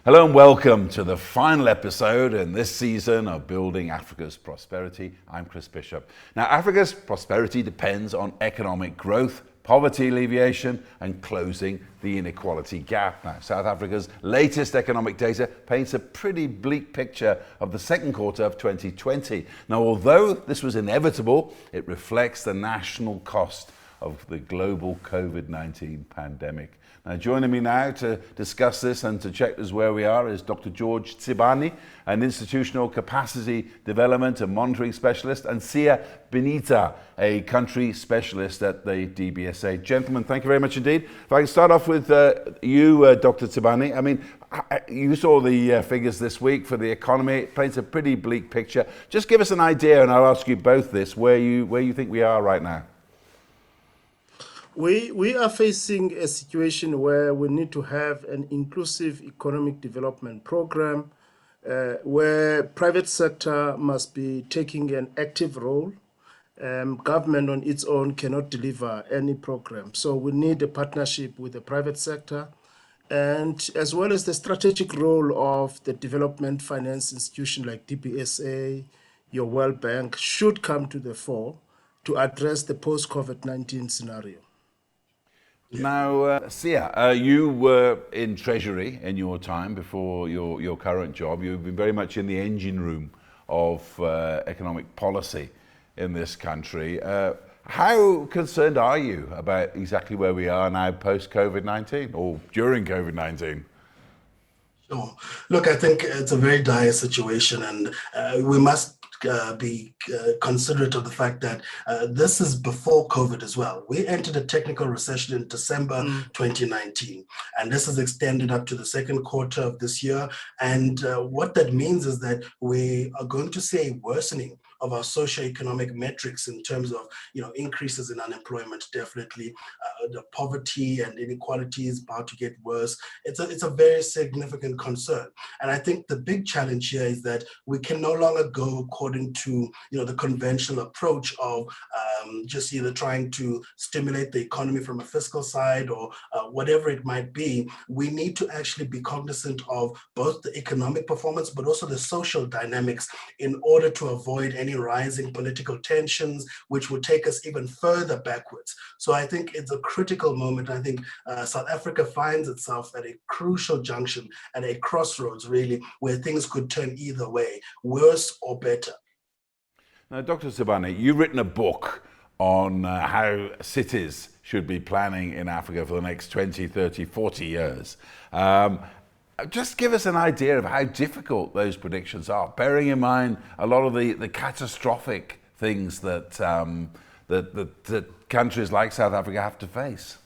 Hello and welcome to the final episode in this season of Building Africa's Prosperity. I'm Chris Bishop. Now, Africa's prosperity depends on economic growth, poverty alleviation, and closing the inequality gap. Now, South Africa's latest economic data paints a pretty bleak picture of the second quarter of 2020. Now, although this was inevitable, it reflects the national cost of the global COVID-19 pandemic. Now, joining me now to discuss this and to check us where we are is Dr. George Tsibani, an institutional capacity development and monitoring specialist, and Siya Biniza, a country specialist at the DBSA. Gentlemen, thank you very much indeed. If I can start off with you, Dr. Tsibani. I mean, you saw the figures this week for the economy. It paints a pretty bleak picture. Just give us an idea, and I'll ask you both this, where you think we are right now. We are facing a situation where we need to have an inclusive economic development program where private sector must be taking an active role. Government on its own cannot deliver any program. So we need a partnership with the private sector, and as well as the strategic role of the development finance institution like DBSA, your World Bank, should come to the fore to address the post-COVID-19 scenario. Now, Siya, you were in Treasury in your time before your current job. You've been very much in the engine room of economic policy in this country. How concerned are you about exactly where we are now post-COVID-19 or during COVID-19? Sure. Look, I think it's a very dire situation, and we must be considerate of the fact that this is before COVID as well. We entered a technical recession in December 2019, and this is extended up to the second quarter of this year. And what that means is that we are going to see a worsening of our socioeconomic metrics in terms of, increases in unemployment. Definitely, the poverty and inequality is about to get worse. It's a very significant concern, and I think the big challenge here is that we can no longer go according to the conventional approach of just either trying to stimulate the economy from a fiscal side or whatever it might be. We need to actually be cognizant of both the economic performance but also the social dynamics in order to avoid any rising political tensions, which would take us even further backwards. So I think it's a critical moment. I think South Africa finds itself at a crucial junction, at a crossroads, really, where things could turn either way, worse or better. Now, Dr. Tsibani, you've written a book on how cities should be planning in Africa for the next 20, 30, 40 years. Just give us an idea of how difficult those predictions are, bearing in mind a lot of the catastrophic things that countries like South Africa have to face.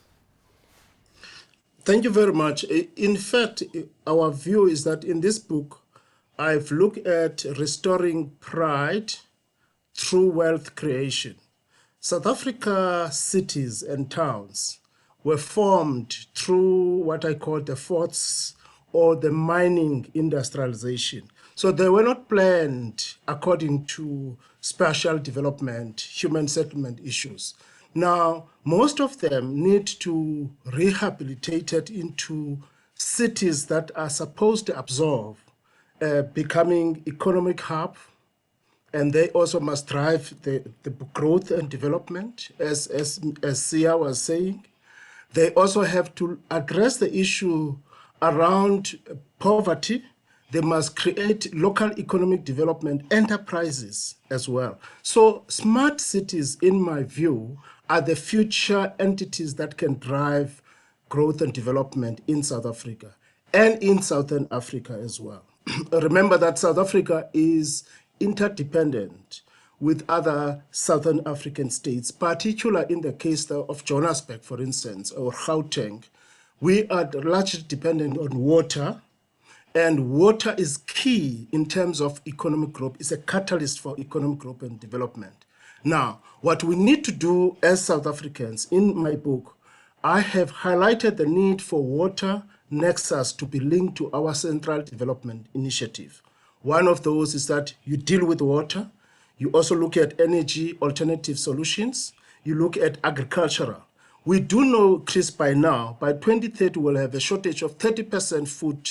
Thank you very much. In fact, our view is that in this book, I've looked at restoring pride through wealth creation. South Africa cities and towns were formed through what I call the forts or the mining industrialization. So they were not planned according to spatial development, human settlement issues. Now, most of them need to rehabilitate it into cities that are supposed to absorb, becoming economic hub, and they also must drive the growth and development, as Siya was saying. They also have to address the issue around poverty. They must create local economic development enterprises as well. So smart cities, in my view, are the future entities that can drive growth and development in South Africa and in Southern Africa as well. Remember that South Africa is interdependent with other Southern African states, particularly in the case of Johannesburg, for instance, or Gauteng. We are largely dependent on water, and water is key in terms of economic growth. It's a catalyst for economic growth and development. Now, what we need to do as South Africans, in my book, I have highlighted the need for water nexus to be linked to our Central Development Initiative. One of those is that you deal with water, you also look at energy alternative solutions, you look at agricultural. We do know, Chris, by now, by 2030, we'll have a shortage of 30% food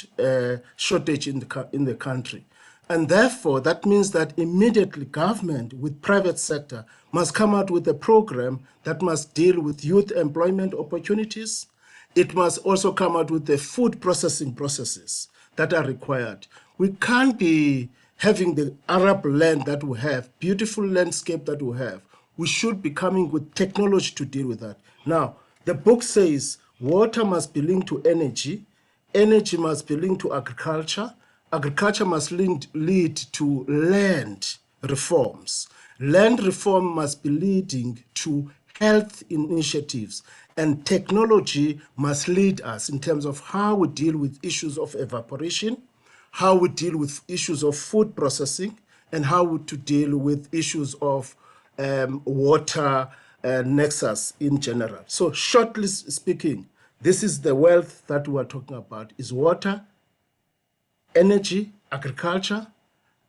shortage in the country. And therefore, that means that immediately government with private sector must come out with a program that must deal with youth employment opportunities. It must also come out with the food processing processes that are required. We can't be having the Arab land that we have, beautiful landscape that we have. We should be coming with technology to deal with that. Now, the book says water must be linked to energy, energy must be linked to agriculture, agriculture must lead to land reforms. Land reform must be leading to health initiatives, and technology must lead us in terms of how we deal with issues of evaporation, how we deal with issues of food processing, and how to deal with issues of water nexus in general. So shortly speaking, this is the wealth that we are talking about, is water, energy, agriculture,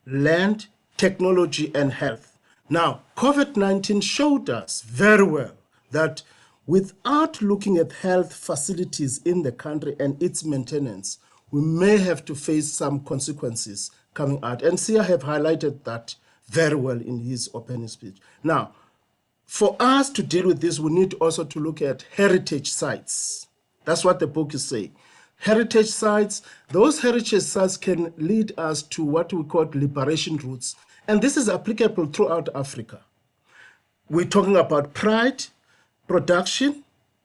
land, technology, and health. Now, COVID-19 showed us very well that without looking at health facilities in the country and its maintenance, we may have to face some consequences coming out. And Siya have highlighted that very well in his opening speech. Now, for us to deal with this, we need also to look at heritage sites. That's what the book is saying. Heritage sites, those heritage sites can lead us to what we call liberation routes. And this is applicable throughout Africa. We're talking about pride, production,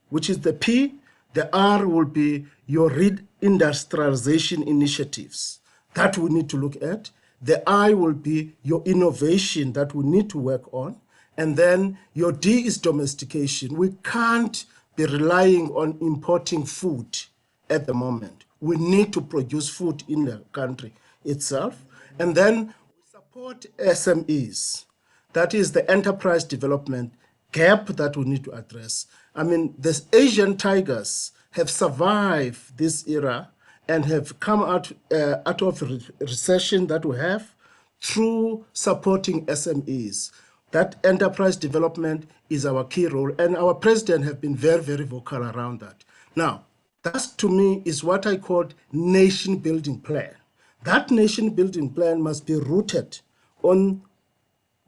which is the P. The R will be your reindustrialization initiatives. That we need to look at. The I will be your innovation that we need to work on. And then your D is domestication. We can't be relying on importing food at the moment. We need to produce food in the country itself. And then we support SMEs. That is the enterprise development gap that we need to address. I mean, the Asian tigers have survived this era and have come out of recession that we have through supporting SMEs. That enterprise development is our key role, and our president have been very, very vocal around that. Now, that to me is what I call nation building plan. That nation building plan must be rooted on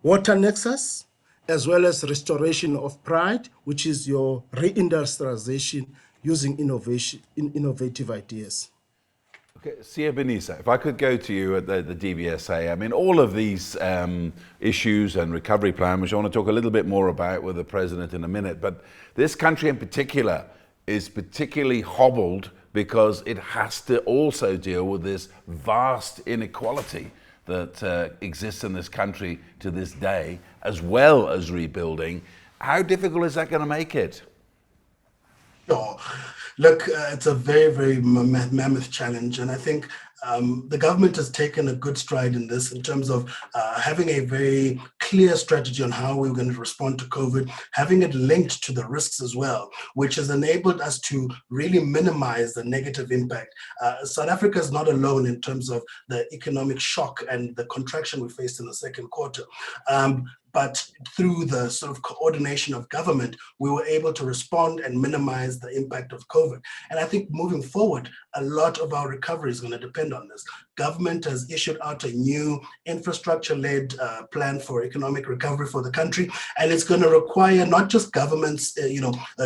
water nexus, as well as restoration of pride, which is your reindustrialization using innovation, innovative ideas. Okay, Siya Biniza, if I could go to you at the DBSA, I mean, all of these issues and recovery plan, which I want to talk a little bit more about with the president in a minute, but this country in particular is particularly hobbled because it has to also deal with this vast inequality that exists in this country to this day, as well as rebuilding. How difficult is that going to make it? Sure. Look, it's a very, very mammoth challenge. And I think the government has taken a good stride in this in terms of having a very clear strategy on how we're going to respond to COVID, having it linked to the risks as well, which has enabled us to really minimize the negative impact. South Africa is not alone in terms of the economic shock and the contraction we faced in the second quarter. But through the sort of coordination of government, we were able to respond and minimize the impact of COVID. And I think moving forward, a lot of our recovery is going to depend on this. Government has issued out a new infrastructure-led plan for economic recovery for the country, and it's going to require not just government's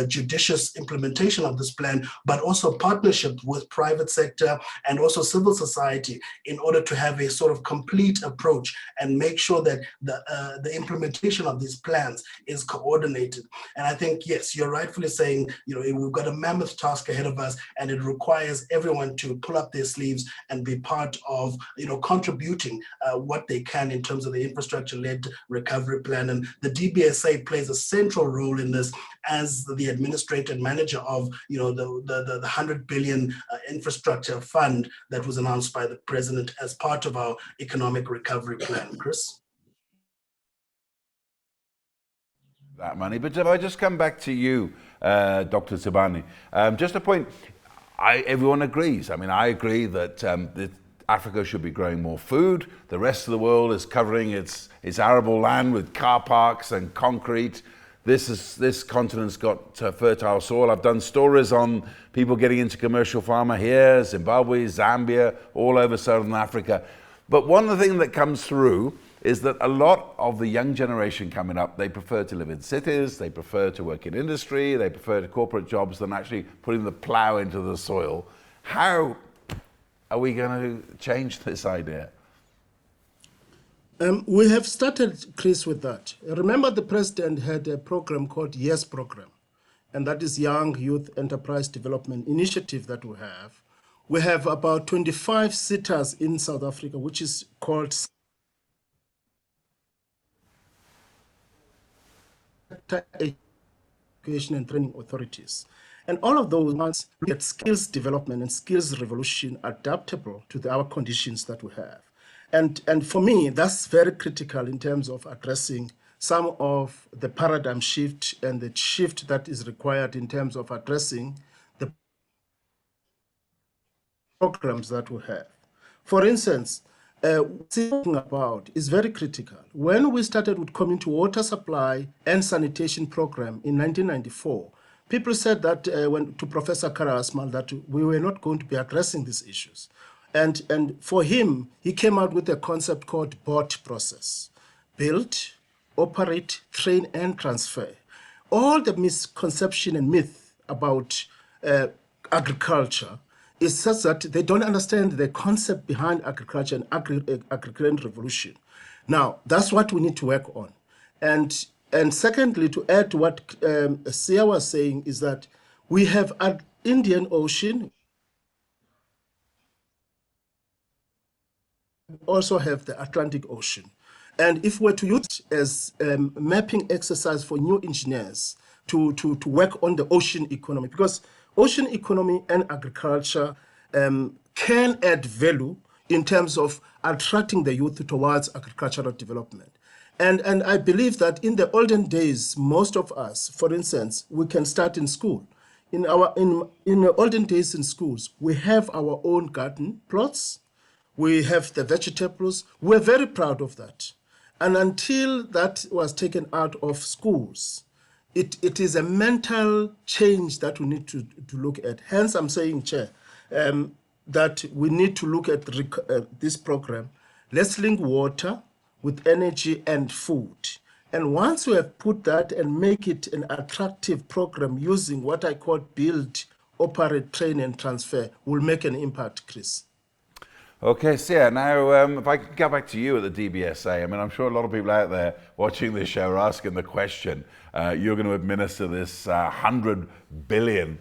judicious implementation of this plan, but also partnership with private sector and also civil society in order to have a sort of complete approach and make sure that the implementation of these plans is coordinated. And I think, yes, you're rightfully saying, we've got a mammoth task ahead of us, and it requires everyone to pull up their sleeves and be part of, contributing what they can in terms of the infrastructure-led recovery plan. And the DBSA plays a central role in this as the administrator and manager of, the 100 billion infrastructure fund that was announced by the president as part of our economic recovery plan. Chris? That money. But if I just come back to you, Dr. Tsibani, just a point, everyone agrees. I mean, I agree that Africa should be growing more food. The rest of the world is covering its arable land with car parks and concrete. this continent's got fertile soil. I've done stories on people getting into commercial farming here, Zimbabwe, Zambia, all over Southern Africa. But one of the things that comes through is that a lot of the young generation coming up, they prefer to live in cities, they prefer to work in industry, they prefer to corporate jobs than actually putting the plow into the soil. How are we going to change this idea? We have started, Chris, with that. Remember, the president had a program called YES program, and that is Young Youth Enterprise Development Initiative that we have. We have about 25 sitters in South Africa, which is called Education and Training Authorities. And all of those ones look at skills development and skills revolution adaptable to our conditions that we have. And for me, that's very critical in terms of addressing some of the paradigm shift and the shift that is required in terms of addressing the programs that we have. For instance, talking about is very critical. When we started with community water supply and sanitation program in 1994, people said that to Professor Karasmal that we were not going to be addressing these issues. And for him, he came out with a concept called BOT process: build, operate, train, and transfer. All the misconception and myth about agriculture is such that they don't understand the concept behind agriculture and agrarian revolution. Now, that's what we need to work on. And secondly, to add to what Siya was saying, is that we have an Indian Ocean, also have the Atlantic Ocean. And if we're to use it as mapping exercise for new engineers to work on the ocean economy, because ocean economy and agriculture can add value in terms of attracting the youth towards agricultural development. And I believe that in the olden days, most of us, for instance, we can start in school. In the olden days in schools, we have our own garden plots. We have the vegetables. We're very proud of that. And until that was taken out of schools, it is a mental change that we need to look at. Hence, I'm saying, Chair, that we need to look at this program. Let's link water with energy and food. And once we have put that and make it an attractive program using what I call build, operate, train, and transfer, we'll make an impact, Chris. Okay, Siya, now if I could go back to you at the DBSA, I mean, I'm sure a lot of people out there watching this show are asking the question, you're going to administer this 100 billion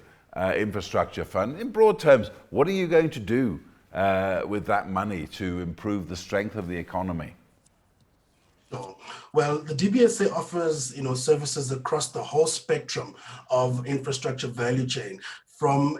infrastructure fund. In broad terms, what are you going to do with that money to improve the strength of the economy? Well, the DBSA offers, services across the whole spectrum of infrastructure value chain, from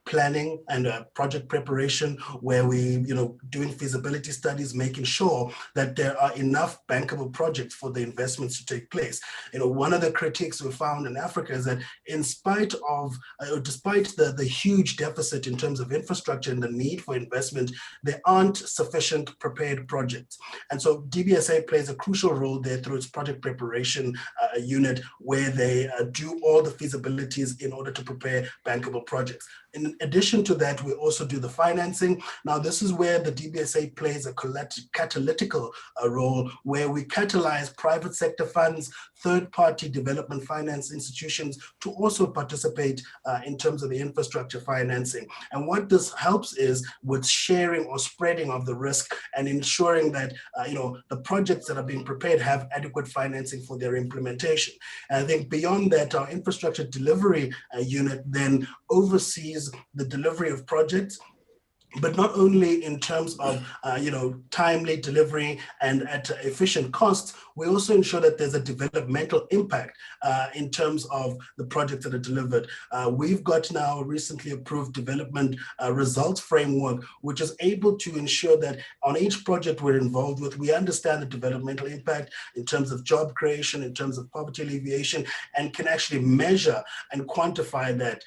planning and project preparation, where we doing feasibility studies, making sure that there are enough bankable projects for the investments to take place. One of the critiques we found in Africa is that in spite of despite the huge deficit in terms of infrastructure and the need for investment, there aren't sufficient prepared projects. And so DBSA plays a crucial role there through its project preparation unit, where they do all the feasibilities in order to prepare bankable projects. In addition to that, we also do the financing. Now, this is where the DBSA plays a catalytical role, where we catalyze private sector funds, third-party development finance institutions to also participate in terms of the infrastructure financing. And what this helps is with sharing or spreading of the risk and ensuring that the projects that are being prepared have adequate financing for their implementation. And I think beyond that, our infrastructure delivery unit then oversees the delivery of projects, but not only in terms of timely delivery and at efficient costs. We also ensure that there's a developmental impact in terms of the projects that are delivered. We've got now a recently approved development results framework, which is able to ensure that on each project we're involved with, we understand the developmental impact in terms of job creation, in terms of poverty alleviation, and can actually measure and quantify that.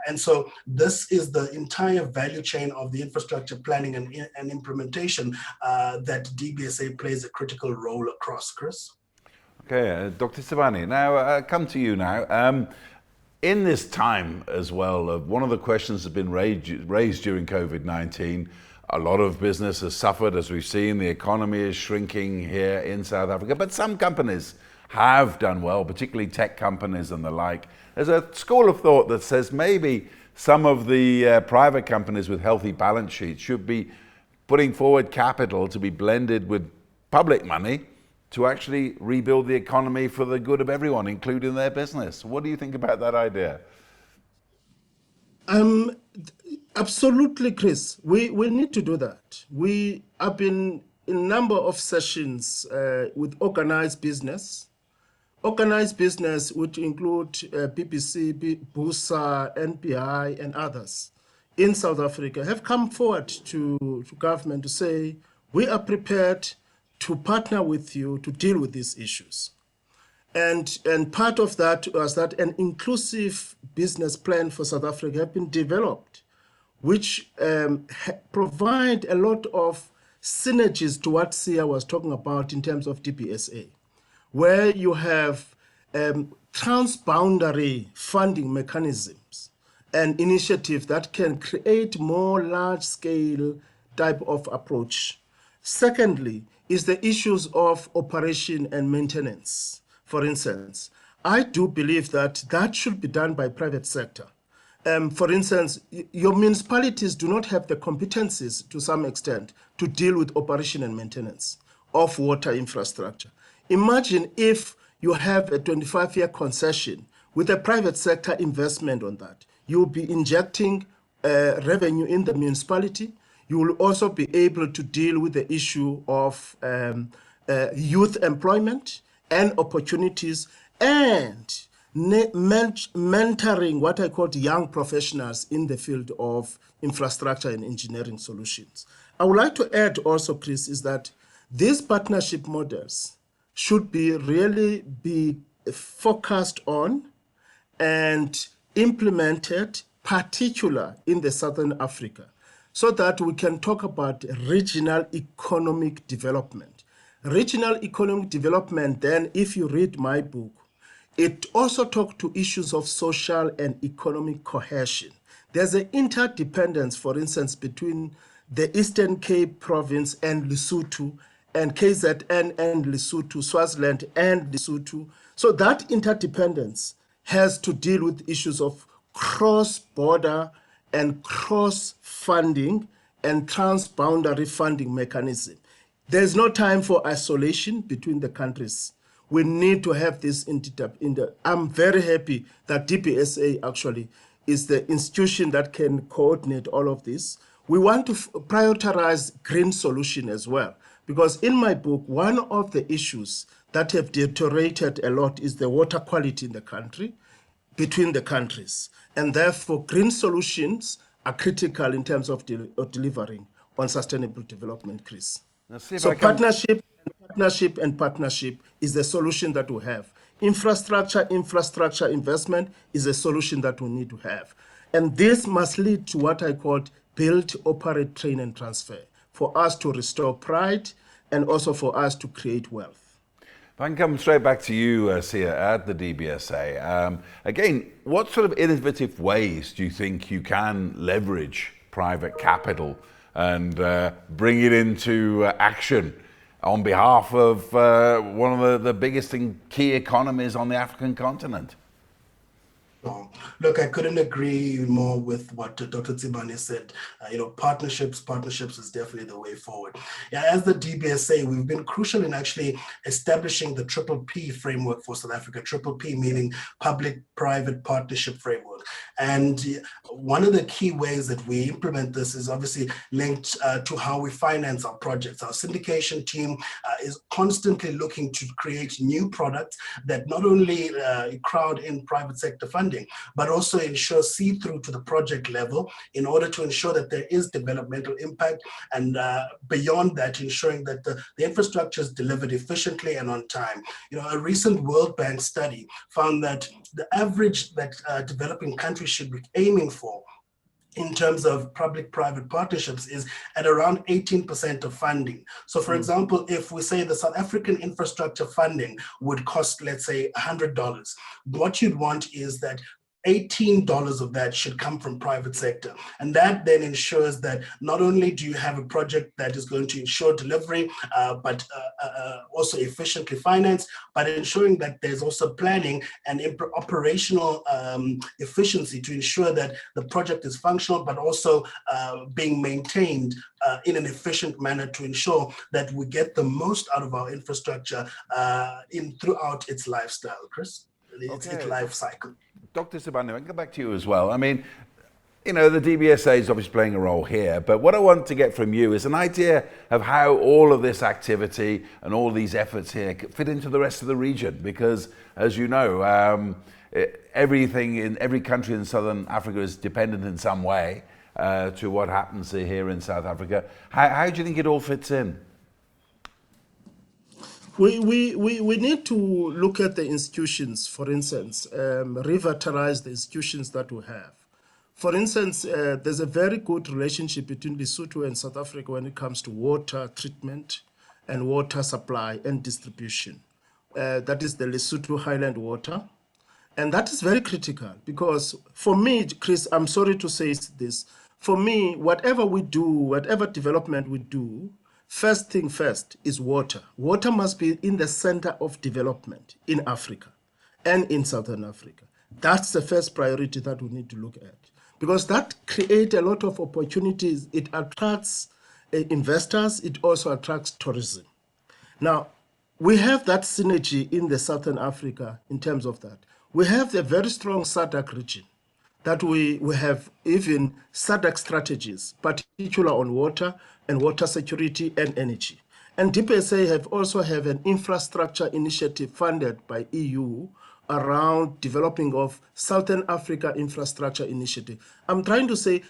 And so this is the entire value chain of the infrastructure planning and implementation that DBSA plays a critical role across, Chris. Okay, Dr. Tsibani, now come to you now. In this time as well, one of the questions that's been raised during COVID-19, a lot of business has suffered, as we've seen. The economy is shrinking here in South Africa, but some companies have done well, particularly tech companies and the like. There's a school of thought that says maybe some of the private companies with healthy balance sheets should be putting forward capital to be blended with public money to actually rebuild the economy for the good of everyone, including their business. What do you think about that idea? Absolutely, Chris. We need to do that. We have been in a number of sessions with organized business. Organized business, which include BBC, BUSA, NPI, and others in South Africa, have come forward to government to say, we are prepared to partner with you to deal with these issues. And part of that was that an inclusive business plan for South Africa have been developed, which provide a lot of synergies to what Siya was talking about in terms of DBSA, where you have transboundary funding mechanisms and initiatives that can create more large-scale type of approach. Secondly, is the issues of operation and maintenance. For instance, I do believe that that should be done by private sector. For instance, your municipalities do not have the competencies to some extent to deal with operation and maintenance of water infrastructure. Imagine if you have a 25-year concession with a private sector investment on that. You'll be injecting revenue in the municipality. You will also be able to deal with the issue of youth employment and opportunities and mentoring what I call young professionals in the field of infrastructure and engineering solutions. I would like to add also, Chris, is that these partnership models should be focused on and implemented, particular in the Southern Africa, so that we can talk about regional economic development. Regional economic development, then, if you read my book, it also talks to issues of social and economic cohesion. There's an interdependence, for instance, between the Eastern Cape province and Lesotho, and KZN and Lesotho, Swaziland and Lesotho. So that interdependence has to deal with issues of cross-border and cross-funding and transboundary funding mechanism. There's no time for isolation between the countries. We need to have this I'm very happy that DBSA actually is the institution that can coordinate all of this. We want to prioritize green solution as well, because in my book, one of the issues that have deteriorated a lot is the water quality in the country, between the countries. And therefore, green solutions are critical in terms of delivering on sustainable development, Chris. So partnership is the solution that we have. Infrastructure investment is a solution that we need to have. And this must lead to what I call build, operate, train, and transfer, for us to restore pride and also for us to create wealth. If I can come straight back to you, Siya, at the DBSA. Again, what sort of innovative ways do you think you can leverage private capital and bring it into action on behalf of one of the biggest and key economies on the African continent? Look, I couldn't agree more with what Dr. Tsibani said. Partnerships is definitely the way forward. Yeah, as the DBSA, we've been crucial in actually establishing the Triple P framework for South Africa. Triple P meaning public-private partnership framework. And one of the key ways that we implement this is obviously linked to how we finance our projects. Our syndication team is constantly looking to create new products that not only crowd in private sector funding, but also ensure see-through to the project level in order to ensure that there is developmental impact, and beyond that, ensuring that the infrastructure is delivered efficiently and on time. A recent World Bank study found that the average that developing countries should be aiming for in terms of public-private partnerships is at around 18% of funding. So for example, if we say the South African infrastructure funding would cost, let's say, $100, what you'd want is that $18 of that should come from private sector. And that then ensures that not only do you have a project that is going to ensure delivery, but also efficiently financed, but ensuring that there's also planning and operational efficiency to ensure that the project is functional, but also being maintained in an efficient manner to ensure that we get the most out of our infrastructure throughout its lifestyle, Chris. Its life cycle. Dr. Tsibani, I can come back to you as well. I mean, you know, the DBSA is obviously playing a role here, but what I want to get from you is an idea of how all of this activity and all these efforts here fit into the rest of the region, because as you know, everything in every country in Southern Africa is dependent in some way to what happens here in South Africa. How do you think it all fits in? We need to look at the institutions, for instance, revitalize the institutions that we have. For instance, there's a very good relationship between Lesotho and South Africa when it comes to water treatment and water supply and distribution. That is the Lesotho Highland Water. And that is very critical because for me, Chris, I'm sorry to say this, for me, whatever we do, whatever development we do, first thing first is water. Water must be in the center of development in Africa and in Southern Africa. That's the first priority that we need to look at because that creates a lot of opportunities. It attracts investors. It also attracts tourism. Now, we have that synergy in the Southern Africa in terms of that. We have a very strong SADC region that we have even SADC strategies, particularly on water and water security and energy. And DBSA also have an infrastructure initiative funded by EU around developing of Southern Africa infrastructure initiative. I'm trying to say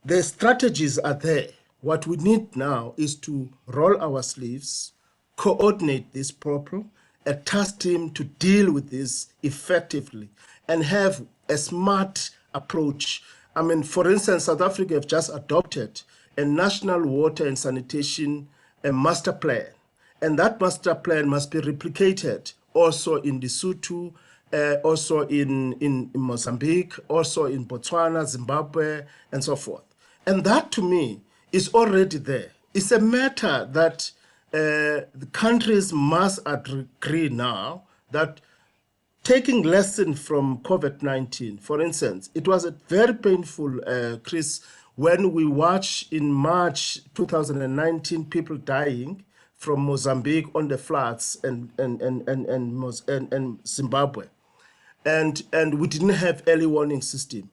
the strategies are there. What we need now is to roll our sleeves, coordinate this properly, a task team to deal with this effectively, and have a smart approach. I mean, for instance, South Africa have just adopted a national water and sanitation master plan. And that master plan must be replicated also in Lesotho, also in Mozambique, also in Botswana, Zimbabwe, and so forth. And that to me is already there. It's a matter that the countries must agree now that taking lesson from COVID-19, for instance, it was a very painful, Chris, when we watched in March 2019 people dying from Mozambique on the floods and Zimbabwe, and we didn't have early warning system.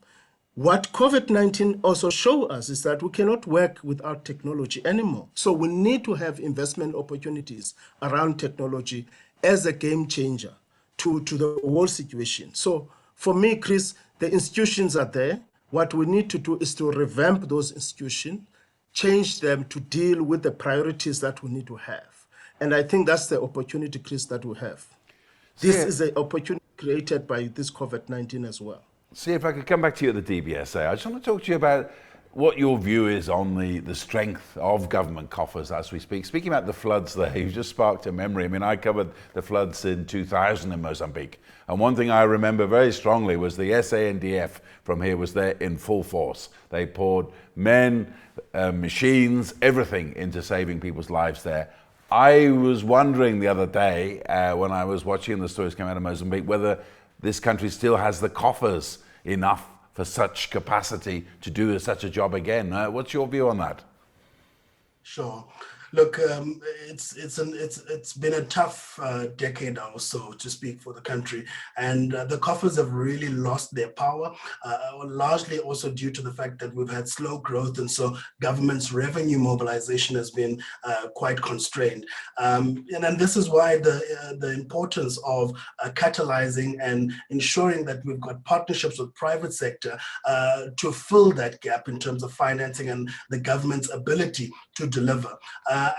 What COVID-19 also showed us is that we cannot work without technology anymore. So we need to have investment opportunities around technology as a game changer to the whole situation. So for me, Chris, the institutions are there. What we need to do is to revamp those institutions, change them to deal with the priorities that we need to have. And I think that's the opportunity, Chris, that we have. This is an opportunity created by this COVID-19 as well. See, if I could come back to you at the DBSA, I just want to talk to you about what your view is on the strength of government coffers as we speak. Speaking about the floods there, you just sparked a memory. I mean, I covered the floods in 2000 in Mozambique. And one thing I remember very strongly was the SANDF from here was there in full force. They poured men, machines, everything into saving people's lives there. I was wondering the other day when I was watching the stories come out of Mozambique, whether this country still has the coffers enough for such capacity to do such a job again. What's your view on that? Sure. Look, it's been a tough decade or so, to speak for the country, and the coffers have really lost their power, largely also due to the fact that we've had slow growth, and so government's revenue mobilization has been quite constrained. And this is why the importance of catalyzing and ensuring that we've got partnerships with private sector to fill that gap in terms of financing and the government's ability to deliver.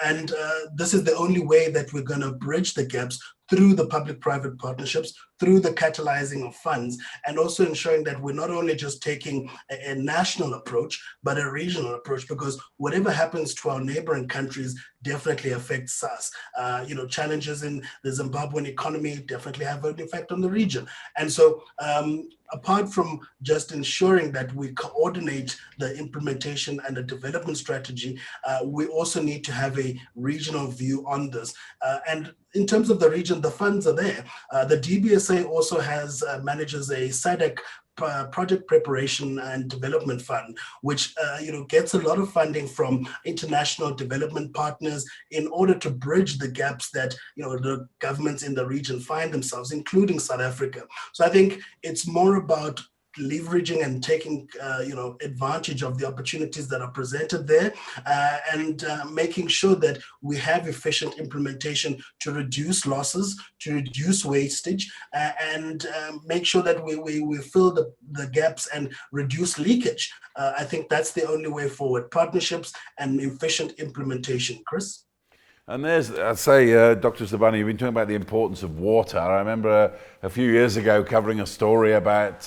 And this is the only way that we're going to bridge the gaps through the public-private partnerships, through the catalyzing of funds, and also ensuring that we're not only just taking a national approach, but a regional approach, because whatever happens to our neighboring countries definitely affects us. Challenges in the Zimbabwean economy definitely have an effect on the region. And so apart from just ensuring that we coordinate the implementation and the development strategy, we also need to have a regional view on this. And in terms of the region, the funds are there. The DBSA also manages a SADC project preparation and development fund, which gets a lot of funding from international development partners in order to bridge the gaps that the governments in the region find themselves, including South Africa. So I think it's more about leveraging and taking advantage of the opportunities that are presented there, and making sure that we have efficient implementation to reduce losses, to reduce wastage, and make sure that we fill the gaps and reduce leakage. I think that's the only way forward: partnerships and efficient implementation. Chris? And I'd say, Dr. Tsibani, you've been talking about the importance of water. I remember a few years ago covering a story about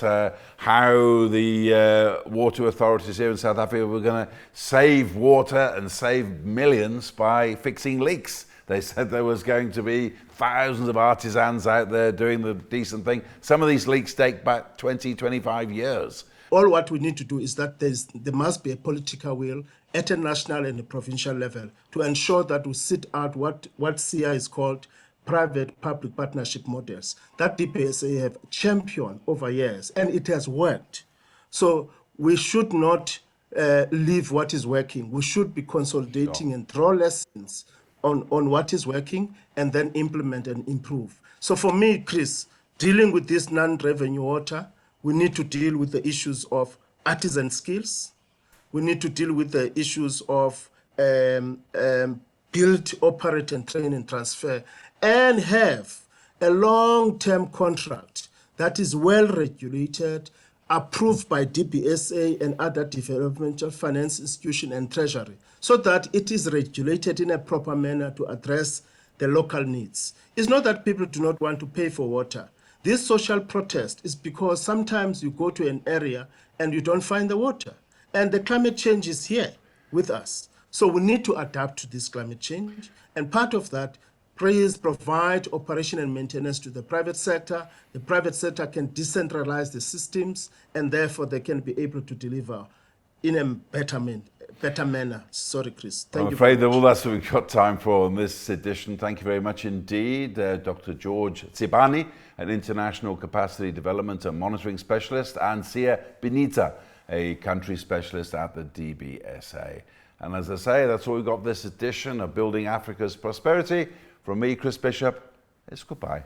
how the water authorities here in South Africa were going to save water and save millions by fixing leaks. They said there was going to be thousands of artisans out there doing the decent thing. Some of these leaks date back 20, 25 years. All what we need to do is that there must be a political will at a national and a provincial level to ensure that we sit out what Siya is called private-public partnership models that DBSA have championed over years, and it has worked. So we should not leave what is working. We should be consolidating and draw lessons on what is working and then implement and improve. So for me, Chris, dealing with this non-revenue water, we need to deal with the issues of artisan skills. We need to deal with the issues of build, operate, and train and transfer, and have a long-term contract that is well regulated, approved by DBSA and other developmental finance institution and treasury, so that it is regulated in a proper manner to address the local needs. It's not that people do not want to pay for water. This social protest is because sometimes you go to an area and you don't find the water. And the climate change is here with us. So we need to adapt to this climate change. And part of that, please provide operation and maintenance to the private sector. The private sector can decentralize the systems, and therefore they can be able to deliver in a better manner. Sorry, Chris. I'm afraid that all that's what we've got time for in this edition. Thank you very much indeed, Dr. George Tsibani, an international capacity development and monitoring specialist, and Siya Biniza, a country specialist at the DBSA. And as I say, that's all we've got this edition of Building Africa's Prosperity. From me, Chris Bishop, it's goodbye.